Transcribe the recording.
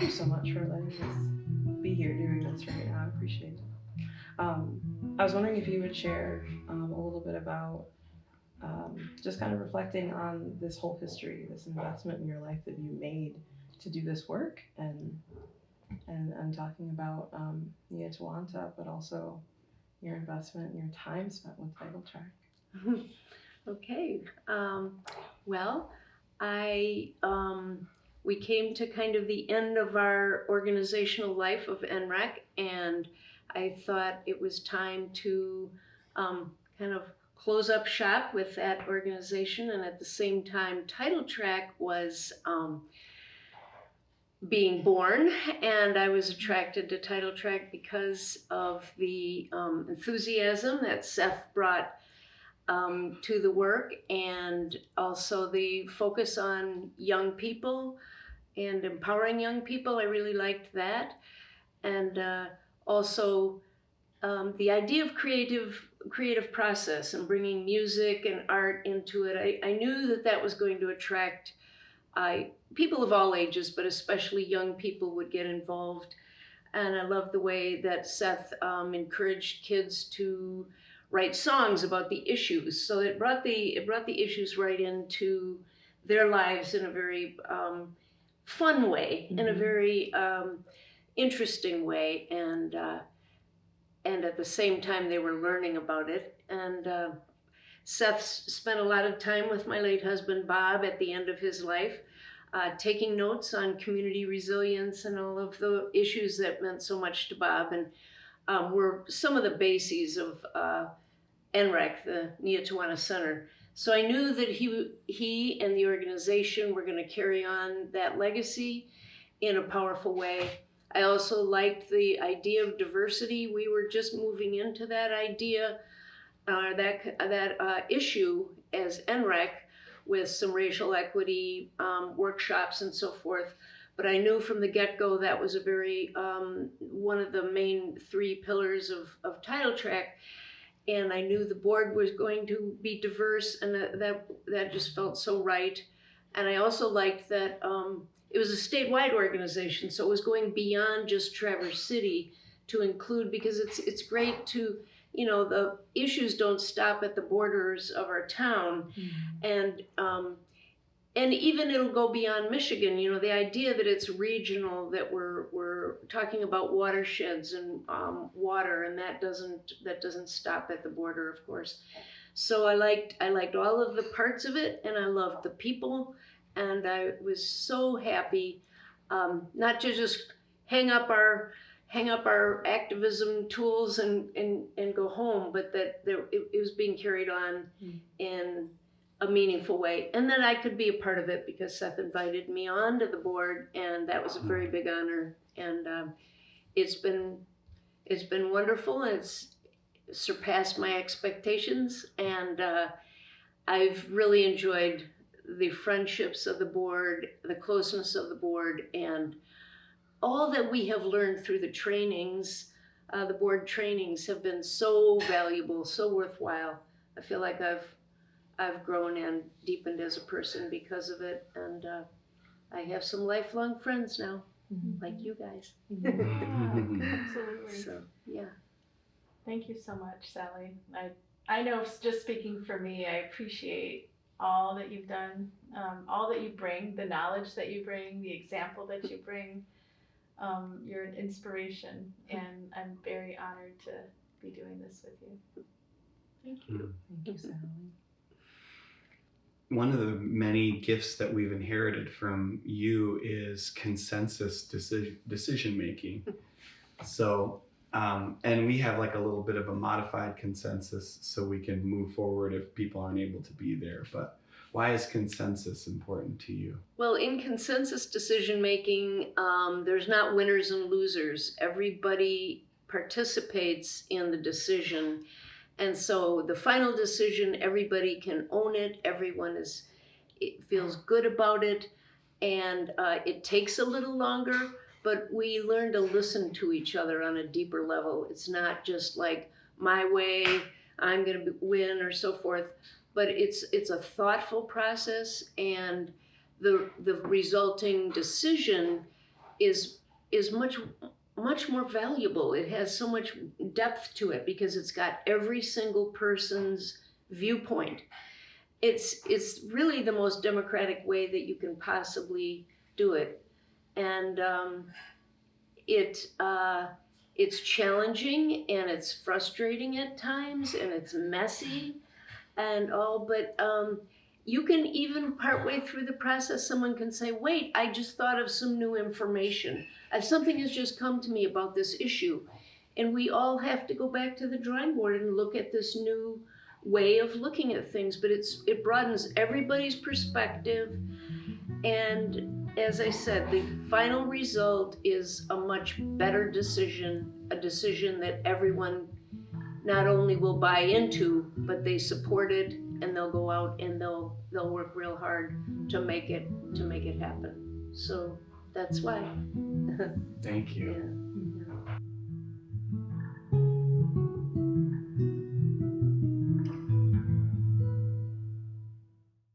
thank you so much for letting us be here doing this right now. I appreciate it. I was wondering if you would share a little bit about just kind of reflecting on this whole history, this investment in your life that you made to do this work, and talking about Nietawanta, but also your investment and your time spent with Title Track. Okay. Well, I we came to kind of the end of our organizational life of NREC, and I thought it was time to kind of close up shop with that organization. And at the same time, Title Track was being born, and I was attracted to Title Track because of the enthusiasm that Seth brought to the work, and also the focus on young people and empowering young people. I really liked that. And also the idea of creative process and bringing music and art into it. I knew that that was going to attract people of all ages, but especially young people would get involved. And I love the way that Seth encouraged kids to write songs about the issues. So it brought the issues right into their lives in a very fun way, in a very interesting way, and at the same time they were learning about it. And Seth spent a lot of time with my late husband Bob at the end of his life, taking notes on community resilience and all of the issues that meant so much to Bob, and were some of the bases of NREC, the Nietawana Center. So I knew that he and the organization were going to carry on that legacy in a powerful way. I also liked the idea of diversity. We were just moving into that idea, that issue as NREC, with some racial equity workshops and so forth. But I knew from the get-go that was a very one of the main three pillars of Title Track. And I knew the board was going to be diverse, and that just felt so right. And I also liked that it was a statewide organization, so it was going beyond just Traverse City to include, because it's great to, the issues don't stop at the borders of our town, and even it'll go beyond Michigan. The idea that it's regional, that we're talking about watersheds and water, and that doesn't stop at the border, of course. So I liked all of the parts of it, and I loved the people, and I was so happy not to just hang up our activism tools and go home, but that it was being carried on in a meaningful way, and then I could be a part of it because Seth invited me on to the board, and that was a very big honor. And it's been wonderful. It's surpassed my expectations, and I've really enjoyed the friendships of the board, the closeness of the board, and all that we have learned through the trainings. The board trainings have been so valuable, so worthwhile. I feel like I've grown and deepened as a person because of it, and I have some lifelong friends now, like you guys. Yeah, absolutely. So, yeah. Thank you so much, Sally. I know, just speaking for me, I appreciate all that you've done, all that you bring, the knowledge that you bring, the example that you bring. You're an inspiration, and I'm very honored to be doing this with you. Thank you. Thank you, Sally. One of the many gifts that we've inherited from you is consensus decision making. So, and we have like a little bit of a modified consensus so we can move forward if people aren't able to be there. But why is consensus important to you? Well, in consensus decision making, there's not winners and losers. Everybody participates in the decision. And so the final decision, everybody can own it. It feels good about it. And it takes a little longer, but we learn to listen to each other on a deeper level. It's not just like my way, I'm going to win or so forth, but it's a thoughtful process, and the resulting decision is much more valuable. It has so much depth to it because it's got every single person's viewpoint. It's really the most democratic way that you can possibly do it, and it's challenging and it's frustrating at times and it's messy and all, but you can even partway through the process, someone can say, wait, I just thought of some new information. Something has just come to me about this issue. And we all have to go back to the drawing board and look at this new way of looking at things, but it broadens everybody's perspective. And as I said, the final result is a much better decision, a decision that everyone not only will buy into, but they support it, and they'll go out and they'll work real hard to make it happen. So that's why. Thank you. Yeah.